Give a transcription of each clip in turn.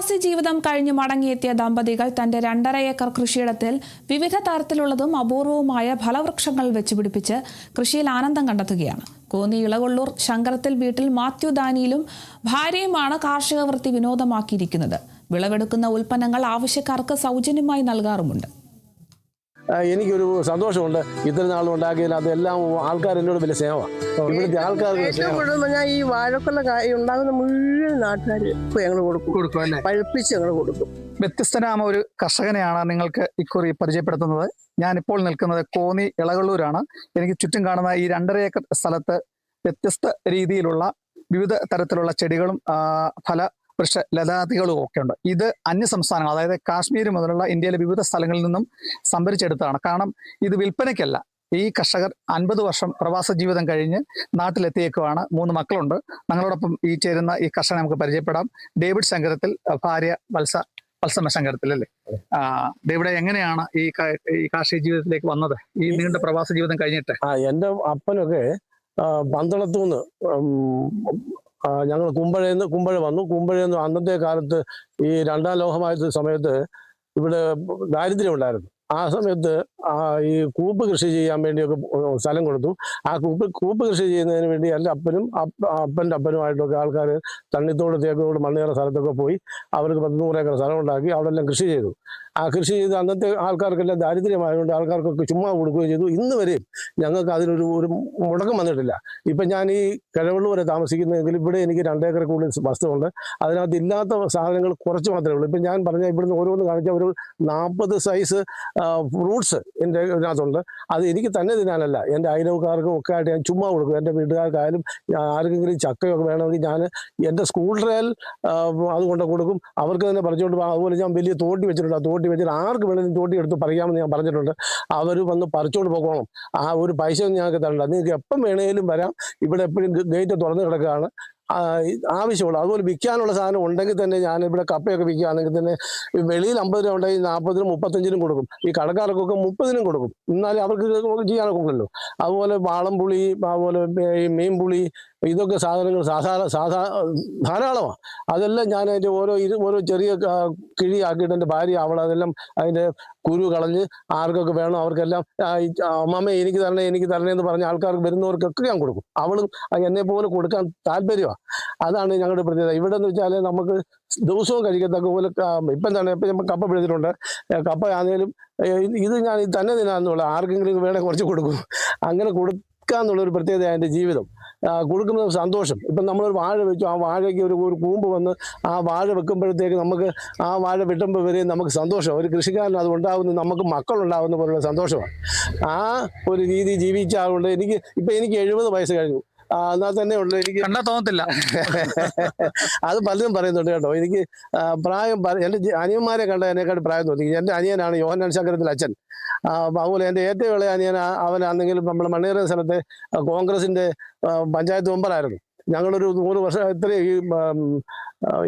പ്രവാസി ജീവിതം കഴിഞ്ഞ് മടങ്ങിയെത്തിയ ദമ്പതികൾ തന്റെ 2.5 ഏക്കർ കൃഷിയിടത്തിൽ വിവിധ തരത്തിലുള്ളതും അപൂർവവുമായ ഫലവൃക്ഷങ്ങൾ വെച്ചുപിടിപ്പിച്ച് കൃഷിയിൽ ആനന്ദം കണ്ടെത്തുകയാണ്. കോന്നി ഇളകൊള്ളൂർ ശങ്കരത്തിൽ വീട്ടിൽ മാത്യു ദാനിയിലും ഭാര്യയുമാണ് കാർഷിക വൃത്തി വിനോദമാക്കിയിരിക്കുന്നത്. വിളവെടുക്കുന്ന ഉൽപ്പന്നങ്ങൾ ആവശ്യക്കാർക്ക് സൗജന്യമായി നൽകാറുമുണ്ട്. എനിക്കൊരു സന്തോഷമുണ്ട്. ഇത്ര നാളും ഉണ്ടാക്കിയാൽ അതെല്ലാം ആൾക്കാർ എന്നോട് വലിയ സ്നേഹമാണ്. ഇവിടുത്തെ ആൾക്കാർക്ക് ഞാൻ ഈ വാഴക്കൊല ഉണ്ടാകുന്ന മുഴുവൻ നാട്ടുകാർ ഞങ്ങൾ കൊടുക്കും അല്ലേ, പഴുപ്പിച്ച് ഞങ്ങൾ കൊടുക്കും. വ്യത്യസ്തനായ ഒരു കർഷകനെയാണ് നിങ്ങൾക്ക് ഇക്കുറി പരിചയപ്പെടുത്തുന്നത്. ഞാനിപ്പോൾ നിൽക്കുന്നത് കോന്നി ഇളകൊള്ളൂരാണ്. എനിക്ക് ചുറ്റും കാണുന്ന ഈ 2.5 ഏക്കർ സ്ഥലത്ത് വ്യത്യസ്ത രീതിയിലുള്ള വിവിധ തരത്തിലുള്ള ചെടികളും വൃക്ഷ ലതാദികളും ഒക്കെ ഉണ്ട്. ഇത് അന്യ സംസ്ഥാനങ്ങൾ, അതായത് കാശ്മീർ മുതലുള്ള ഇന്ത്യയിലെ വിവിധ സ്ഥലങ്ങളിൽ നിന്നും സംഭരിച്ചെടുത്തതാണ്. കാരണം ഇത് വിൽപ്പനയ്ക്കല്ല. ഈ കർഷകർ 50 വർഷം പ്രവാസ ജീവിതം കഴിഞ്ഞ് നാട്ടിലെത്തിയേക്കുവാണ്. 3 മക്കളുണ്ട്. ഞങ്ങളോടൊപ്പം ഈ ചേരുന്ന ഈ കർഷകനെ നമുക്ക് പരിചയപ്പെടാം. ഡേവിഡ് ശങ്കരത്തിൽ, ഭാര്യ വത്സമ്മ ശങ്കരത്തിൽ അല്ലേ. ഡേവിഡ്, എങ്ങനെയാണ് ഈ കാർഷിക ജീവിതത്തിലേക്ക് വന്നത്, ഈ നീണ്ട പ്രവാസ ജീവിതം കഴിഞ്ഞിട്ട്? എൻ്റെ അപ്പനൊക്കെ പന്തളത്തുനിന്ന് ഞങ്ങൾ കുമ്പഴ വന്നു. കുമ്പഴന്ന് അന്നത്തെ കാലത്ത് ഈ 2ാം ലോകമഹായുദ്ധ സമയത്ത് ഇവിടെ ദാരിദ്ര്യം ഉണ്ടായിരുന്നു. ആ സമയത്ത് ഈ കൂപ്പ് കൃഷി ചെയ്യാൻ വേണ്ടിയൊക്കെ സ്ഥലം കൊടുത്തു. ആ കൂപ്പ് കൃഷി ചെയ്യുന്നതിന് വേണ്ടി എൻ്റെ അപ്പൻ്റെ അപ്പനുമായിട്ടൊക്കെ ആൾക്കാർ തണ്ണിത്തോട്, തേക്കോട്, മണ്ണേറ സ്ഥലത്തൊക്കെ പോയി അവർക്ക് 100 ഏക്കർ സ്ഥലം ഉണ്ടാക്കി അവിടെ എല്ലാം കൃഷി ചെയ്തു. ആ കൃഷി ചെയ്ത് അന്നത്തെ ആൾക്കാർക്കെല്ലാം ദാരിദ്ര്യമായതുകൊണ്ട് ആൾക്കാർക്കൊക്കെ ചുമ്മാ കൊടുക്കുകയും ചെയ്തു. ഇന്ന് വരെയും ഞങ്ങൾക്ക് അതിനൊരു മുടക്കം വന്നിട്ടില്ല. ഇപ്പം ഞാൻ ഈ കിഴവള്ളൂർ വരെ താമസിക്കുന്നതെങ്കിൽ ഇവിടെ എനിക്ക് 2 ഏക്കർ കൂടുതൽ വസ്തുവുണ്ട്. അതിനകത്ത് ഇല്ലാത്ത സാധനങ്ങൾ കുറച്ച് മാത്രമേ ഉള്ളൂ. ഇപ്പം ഞാൻ പറഞ്ഞ ഇവിടുന്ന് ഓരോന്ന് കാണിച്ച ഒരു 40 സൈസ് ഫ്രൂട്ട്സ് എൻ്റെ ഇതിനകത്തുണ്ട്. അത് എനിക്ക് തന്നെ തിന്നാനല്ല, എൻ്റെ അയൽവക്കാർക്കും ഒക്കെ ആയിട്ട് ഞാൻ ചുമ്മാ കൊടുക്കും. എൻ്റെ വീട്ടുകാർക്കായാലും ആർക്കെങ്കിലും ചക്കയൊക്കെ വേണമെങ്കിൽ ഞാൻ എൻ്റെ സ്കൂൾ ട്രയൽ അതുകൊണ്ട് കൊടുക്കും. അവർക്ക് തന്നെ പറിച്ചുകൊണ്ട് പോകാം. അതുപോലെ ഞാൻ വലിയ തോട്ടി വെച്ചിട്ടുണ്ട്. ആ തോട്ടി വെച്ചിട്ട് ആർക്ക് വേണമെങ്കിലും തോട്ടി എടുത്ത് പറിക്കാമെന്ന് ഞാൻ പറഞ്ഞിട്ടുണ്ട്. അവർ വന്ന് പറിച്ചുകൊണ്ട് പോകണം. ആ ഒരു പൈസ ഒന്നും ഞങ്ങൾക്ക് തരണ്ട. നിങ്ങൾക്ക് എപ്പം വേണമെങ്കിലും വരാം. ഇവിടെ എപ്പോഴും ഗേറ്റ് തുറന്ന് കിടക്കുകയാണ്. ആവശ്യമുള്ള അതുപോലെ വിൽക്കാനുള്ള സാധനം ഉണ്ടെങ്കിൽ തന്നെ ഞാൻ ഇവിടെ കപ്പയൊക്കെ വിൽക്കുകയാണെങ്കിൽ തന്നെ വെളിയിൽ 50 രൂപ ഉണ്ടെങ്കിൽ 40-നും 35-നും കൊടുക്കും. ഈ കടക്കാർക്കൊക്കെ 30-നും കൊടുക്കും. എന്നാലും അവർക്ക് ചെയ്യാനൊക്കെ ഉണ്ടല്ലോ. അതുപോലെ വാളംപുളി, അതുപോലെ ഈ മീൻപുളി, ഇതൊക്കെ സാധനങ്ങൾ ധാരാളമാണ്. അതെല്ലാം ഞാൻ അതിൻ്റെ ഓരോ ചെറിയ കിഴിയാക്കിയിട്ട് എൻ്റെ ഭാര്യ അതെല്ലാം അതിൻ്റെ കുരു കളഞ്ഞ് ആർക്കൊക്കെ വേണോ അവർക്കെല്ലാം അമ്മമ്മ എനിക്ക് തരണേ എന്ന് പറഞ്ഞ ആൾക്കാർക്ക് വരുന്നവർക്കൊക്കെ ഞാൻ കൊടുക്കും. അവളും എന്നെ പോലെ കൊടുക്കാൻ താല്പര്യമാണ്. അതാണ് ഞങ്ങളുടെ പ്രത്യേകത. ഇവിടെ എന്ന് വെച്ചാൽ നമുക്ക് ദിവസവും കഴിക്കത്തക്ക പോലെ ഇപ്പം നമ്മൾ കപ്പ പിടിച്ചിട്ടുണ്ട്. കപ്പ ആണെങ്കിലും ഇത് ഞാൻ തന്നെ തിന്നാന്നുള്ള ആർക്കെങ്കിലും വേണേൽ കുറച്ച് കൊടുക്കും. അങ്ങനെ കൊടുക്കാന്നുള്ളൊരു പ്രത്യേകത എൻ്റെ ജീവിതം. കൊടുക്കുന്ന സന്തോഷം. ഇപ്പം നമ്മളൊരു വാഴ വെച്ചു, ആ വാഴയ്ക്ക് ഒരു കൂമ്പ് വന്ന് ആ വാഴ വെക്കുമ്പോഴത്തേക്ക് നമുക്ക് ആ വാഴ വെട്ടുമ്പോൾ വരെ നമുക്ക് സന്തോഷം. ഒരു കൃഷിക്കാരൻ അത് ഉണ്ടാകുന്ന നമുക്ക് മക്കളുണ്ടാകുന്ന പോലുള്ള സന്തോഷമാണ്. ആ ഒരു രീതി ജീവിച്ചാളുകൊണ്ട് എനിക്ക് 70 വയസ്സ് കഴിഞ്ഞു. എന്നാൽ തന്നെ ഉള്ളു. എനിക്ക് കണ്ടാ തോന്നത്തില്ല. അത് പലരും പറയുന്നുണ്ട് കേട്ടോ. എനിക്ക് പ്രായം എൻ്റെ അനിയന്മാരെ കണ്ട എന്നെക്കാട്ട് പ്രായം തോന്നി. എൻ്റെ അനിയനാണ് യോഹന്നാൻ ശങ്കരത്തിൽ അച്ഛൻ. അതുപോലെ എൻ്റെ ഏറ്റവും ഇളയ അനിയൻ അവനാണെങ്കിലും നമ്മുടെ മണ്ണേറ സ്ഥലത്തെ കോൺഗ്രസിൻ്റെ പഞ്ചായത്ത് മെമ്പറായിരുന്നു. ഞങ്ങളൊരു 100 വർഷം ഈ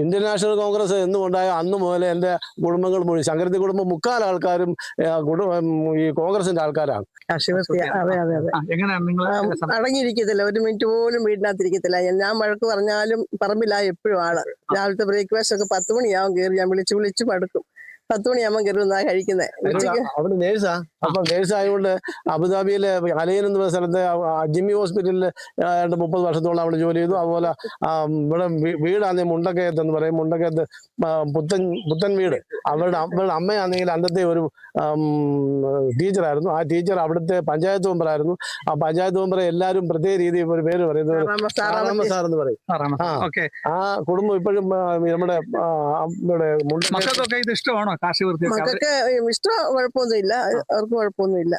ഇന്ത്യൻ നാഷണൽ കോൺഗ്രസ് എന്നുണ്ടായ അന്ന് മുതലേ എൻ്റെ കുടുംബങ്ങൾ മുഴുവൻ ശങ്കരത്തി കുടുംബം 3/4 ആൾക്കാരും ഈ കോൺഗ്രസിന്റെ ആൾക്കാരാണ്. അടങ്ങിയിരിക്കത്തില്ല, ഒരു മിനിറ്റ് പോലും വീടിനകത്തിരിക്കത്തില്ല. ഞാൻ വഴക്ക് പറഞ്ഞാലും പറമ്പില്ല എപ്പോഴും ആള്. രാവിലത്തെ ബ്രേക്ക്ഫാസ്റ്റ് ഒക്കെ 10 മണിയാവും കയറി. ഞാൻ വിളിച്ച് പടുക്കും. 10 മണിയാകുമ്പോൾ കയറുന്നതാ കഴിക്കുന്നത്. അവിടെ നേഴ്സാ. അപ്പൊ നേഴ്സായതുകൊണ്ട് അബുദാബിയിലെ അലയൻ എന്ന സ്ഥലത്തെ ജിമ്മി ഹോസ്പിറ്റലിൽ 30 വർഷത്തോളം അവിടെ ജോലി ചെയ്തു. അതുപോലെ ഇവിടെ വീടാണെങ്കിൽ മുണ്ടക്കയത്ത് എന്ന് പറയും. മുണ്ടക്കയത്ത് പുത്തൻ വീട്. അവരുടെ അമ്മയാണെങ്കിൽ അന്നത്തെ ഒരു ടീച്ചറായിരുന്നു. ആ ടീച്ചർ അവിടുത്തെ പഞ്ചായത്ത് മെമ്പറായിരുന്നു. ആ പഞ്ചായത്ത് മെമ്പറെ എല്ലാവരും പ്രത്യേക രീതിയിൽ ഒരു പേര് പറയുന്നത് സാർ എന്ന് പറയും. ആ കുടുംബം ഇപ്പോഴും നമ്മുടെ ഇഷ്ടമാണോ കാർഷിക വൃത്തി? മക്കൾക്ക് ഇഷ്ടം കുഴപ്പമൊന്നുമില്ല, അവർക്ക് കുഴപ്പമൊന്നുമില്ല.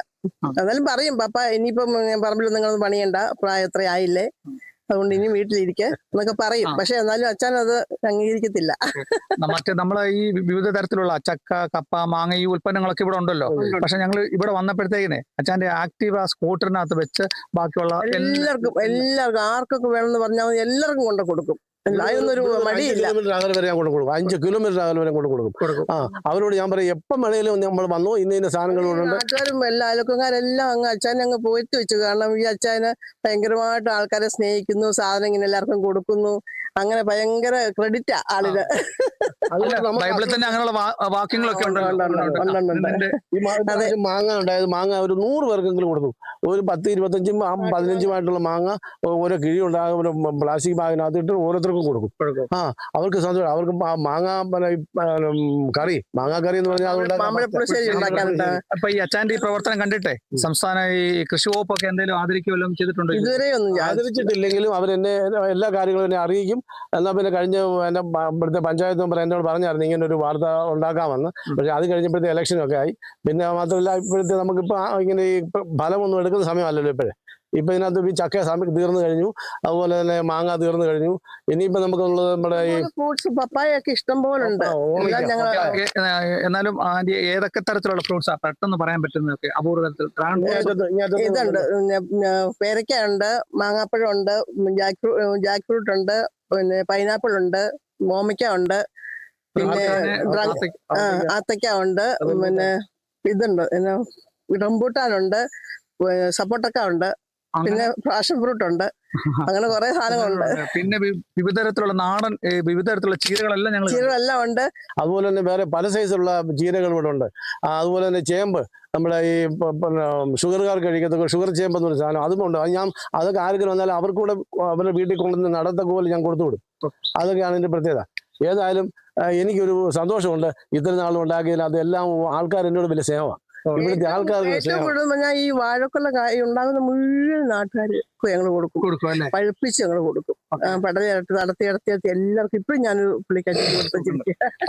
എന്നാലും പറയും, പപ്പ ഇനിയിപ്പം പറമ്പിൽ നിങ്ങളൊന്നും പണിയണ്ട, പ്രായം എത്ര ആയില്ലേ, അതുകൊണ്ട് ഇനി വീട്ടിലിരിക്കുക എന്നൊക്കെ പറയും. പക്ഷെ എന്നാലും അച്ഛൻ അത് അംഗീകരിക്കത്തില്ല. മറ്റേ നമ്മളെ ഈ വിവിധ തരത്തിലുള്ള ചക്ക, കപ്പ, മാങ്ങ ഈ ഉൽപ്പന്നങ്ങളൊക്കെ ഇവിടെ ഉണ്ടല്ലോ. പക്ഷെ ഞങ്ങൾ ഇവിടെ വന്നപ്പോഴത്തേക്കിനെ അച്ഛൻ്റെ ആക്റ്റീവ സ്കൂട്ടറിനകത്ത് വെച്ച് ബാക്കിയുള്ള എല്ലാവർക്കും ആർക്കൊക്കെ വേണമെന്ന് പറഞ്ഞാൽ എല്ലാവർക്കും കൊണ്ട് കൊടുക്കും. അതിനൊരു മടിയില്ല. 5 കിലോമീറ്റർ അകലെ വരെ ഞാൻ കൊണ്ട് കൊടുക്കും. 5 കിലോമീറ്റർ അകലെ വരെ കൊണ്ട് കൊടുക്കും. അവരോട് ഞാൻ പറയും എപ്പം വേണേലും നമ്മൾ വന്നു, ഇന്ന സാധനങ്ങളുണ്ട്. നാട്ടുകാരും എല്ലാ അയൽവക്കക്കാരെല്ലാം അങ്ങ് അച്ഛനെ അങ്ങ് പോയിട്ട് വെച്ചു. കാരണം ഈ അച്ഛന് ഭയങ്കരമായിട്ട് ആൾക്കാരെ സ്നേഹിക്കുന്നു, സാധനം ഇങ്ങനെ എല്ലാവർക്കും കൊടുക്കുന്നു. അങ്ങനെ ഭയങ്കര ക്രെഡിറ്റാ ആളിന്. അതുകൊണ്ട് നമുക്ക് ബൈബിളിൽ തന്നെ അങ്ങനെയുള്ള വാക്യങ്ങളൊക്കെ ഉണ്ട്. ഈ മാങ്ങ ഉണ്ടായത് മാങ്ങ ഒരു 100 പേർക്കെങ്കിലും കൊടുത്തു. ഒരു 10, 25, 15 മാങ്ങ ഓരോ കിഴി ഉണ്ടാകും, ഒരു പ്ലാസ്റ്റിക് ബാഗിനകത്തിട്ട് ഓരോരുത്തർക്കും കൊടുക്കും. അവർക്ക് സന്തോഷം. അവർക്ക് മാങ്ങ കറി, മാങ്ങാ കറി എന്ന് പറഞ്ഞാൽ മാമ്പഴപ്പുളിശ്ശേരി ഉണ്ടാക്കാനുണ്ട്. അപ്പൊ ഈ അച്ഛന്റെ ഈ പ്രവർത്തനം കണ്ടിട്ടെ സംസ്ഥാന ഈ കൃഷി വകുപ്പൊക്കെ എന്തെങ്കിലും ആദരിക്കുകയോ ചെയ്തിട്ടുണ്ടോ? ഇതുവരെ ഒന്നും ആദരിച്ചിട്ടില്ലെങ്കിലും അവരെന്നെ എല്ലാ കാര്യങ്ങളും എന്നെ അറിയിക്കും. എന്നാൽ പിന്നെ കഴിഞ്ഞ എന്റെ ഇവിടുത്തെ പഞ്ചായത്ത് മെമ്പർ എന്നോട് പറഞ്ഞായിരുന്നു ഇങ്ങനെ ഒരു വാർത്ത ഉണ്ടാക്കാമെന്ന്. പക്ഷെ അത് കഴിഞ്ഞപ്പോഴത്തെ ഇലക്ഷനൊക്കെ ആയി. പിന്നെ മാത്രമല്ല ഇപ്പോഴത്തെ നമുക്കിപ്പോ ഇങ്ങനെ ഈ ഫലമൊന്നും എടുക്കുന്ന സമയമല്ലല്ലോ ഇപ്പോഴേ. ഇപ്പൊ ഇതിനകത്ത് ഈ ചക്ക സമയം തീർന്നു കഴിഞ്ഞു, അതുപോലെ തന്നെ മാങ്ങ തീർന്നു കഴിഞ്ഞു. ഇനിയിപ്പോ നമുക്കുള്ളത് നമ്മുടെ ഈ ഫ്രൂട്ട്സ് പപ്പായൊക്കെ ഇഷ്ടം പോലെ ഉണ്ട്. എന്നാലും ഏതൊക്കെ തരത്തിലുള്ള ഫ്രൂട്ട്സാ പെട്ടെന്ന് പറയാൻ പറ്റുന്നതൊക്കെ അപൂർവ തരത്തിൽ? ഇതുണ്ട്, പേരയ്ക്ക ഉണ്ട്, മാങ്ങാപ്പഴം ഉണ്ട്, ജാക്ക് ഫ്രൂട്ട് ഉണ്ട്, പിന്നെ പൈനാപ്പിൾ ഉണ്ട്, മോമിക്ക ഉണ്ട്, പിന്നെ ആത്തക്ക ഉണ്ട്, പിന്നെ ഇതുണ്ട് റംബൂട്ടാനുണ്ട്, സപ്പോട്ടക്ക ഉണ്ട്, പിന്നെ പാഷൻ ഫ്രൂട്ട് ഉണ്ട്. അങ്ങനെ കുറെ സാധനങ്ങളുണ്ട്. പിന്നെ വിവിധ തരത്തിലുള്ള നാടൻ വിവിധ തരത്തിലുള്ള ചീരകളെല്ലാം ഉണ്ട്. അതുപോലെ തന്നെ വേറെ പല സൈസുള്ള ചീരകൾ ഇവിടെ ഉണ്ട്. അതുപോലെ തന്നെ ചേമ്പ്, നമ്മുടെ ഈ പിന്നെ ഷുഗർകാർക്ക് കഴിക്കത്തക്ക ഷുഗർ ചേമ്പ് എന്നൊരു സാധനം അതും ഉണ്ട്. അത് ഞാൻ അതൊക്കെ ആർക്കും വന്നാലും അവർക്കൂടെ അവരുടെ വീട്ടിൽ കൊണ്ടുവന്ന് നടത്തക്ക പോലെ ഞാൻ കൊടുത്തു വിടും. അതൊക്കെയാണ് ഇതിന്റെ പ്രത്യേകത. ഏതായാലും എനിക്കൊരു സന്തോഷമുണ്ട്. ഇത്ര നാളും ഉണ്ടാക്കിയതിൽ അതെല്ലാം ആൾക്കാർ എന്നോട് വലിയ സ്നേഹമാണ്. ഇവിടുത്തെ ആൾക്കാർക്ക് ഏറ്റവും കൂടുതൽ ഞാൻ ഈ വാഴക്കൊല കായ ഉണ്ടാകുന്ന മുഴുവൻ നാട്ടുകാർക്ക് ഞങ്ങൾ കൊടുക്കും, പഴുപ്പിച്ച് ഞങ്ങൾ കൊടുക്കും. പടലയിടത്ത് നടത്തി എല്ലാവർക്കും ഇപ്പോഴും ഞാൻ പുള്ളിക്കാരി കൊടുത്തിരിക്കും.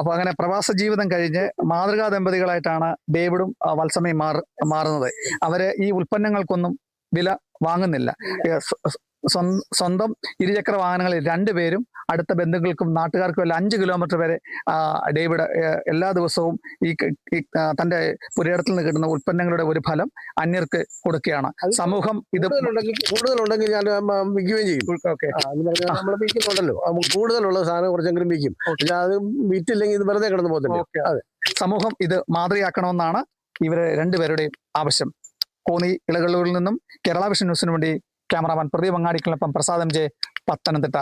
അപ്പൊ അങ്ങനെ പ്രവാസ ജീവിതം കഴിഞ്ഞ് മാതൃകാ ദമ്പതികളായിട്ടാണ് ഡേവിഡും വത്സമയും മാറുന്നത്. അവര് ഈ ഉൽപ്പന്നങ്ങൾക്കൊന്നും വില വാങ്ങുന്നില്ല. സ്വന്തം ഇരുചക്ര വാഹനങ്ങളിൽ 2 പേരും അടുത്ത ബന്ധുക്കൾക്കും നാട്ടുകാർക്കും എല്ലാം 5 കിലോമീറ്റർ വരെ ഡേവിഡ് എല്ലാ ദിവസവും ഈ തന്റെ പുരയിടത്തിൽ നിന്ന് കിട്ടുന്ന ഉൽപ്പന്നങ്ങളുടെ ഒരു ഫലം അന്യർക്ക് കൊടുക്കുകയാണ്. സമൂഹം ഇത് കൂടുതലുണ്ടെങ്കിൽ ഞാൻ വിൽക്കുകയും ചെയ്യും. നമ്മൾ വിൽക്കുന്നുണ്ടല്ലോ, കൂടുതലുള്ള സാധനം കുറച്ചെങ്കിലും വിൽക്കും. അത് വിറ്റില്ലെങ്കിൽ ഇത് വെറുതെ കിടന്നു പോകത്തില്ല. സമൂഹം ഇത് മാതൃകയാക്കണമെന്നാണ് ഇവര് 2 പേരുടെയും ആവശ്യം. കോന്നി ഇളകളൂരിൽ നിന്നും കേരള വിഷൻ ന്യൂസിനു വേണ്ടി ക്യാമറാമാൻ പ്രദീപ് അങ്ങാടിക്കൊപ്പം പ്രസാദ് MJ, പത്തനംതിട്ട.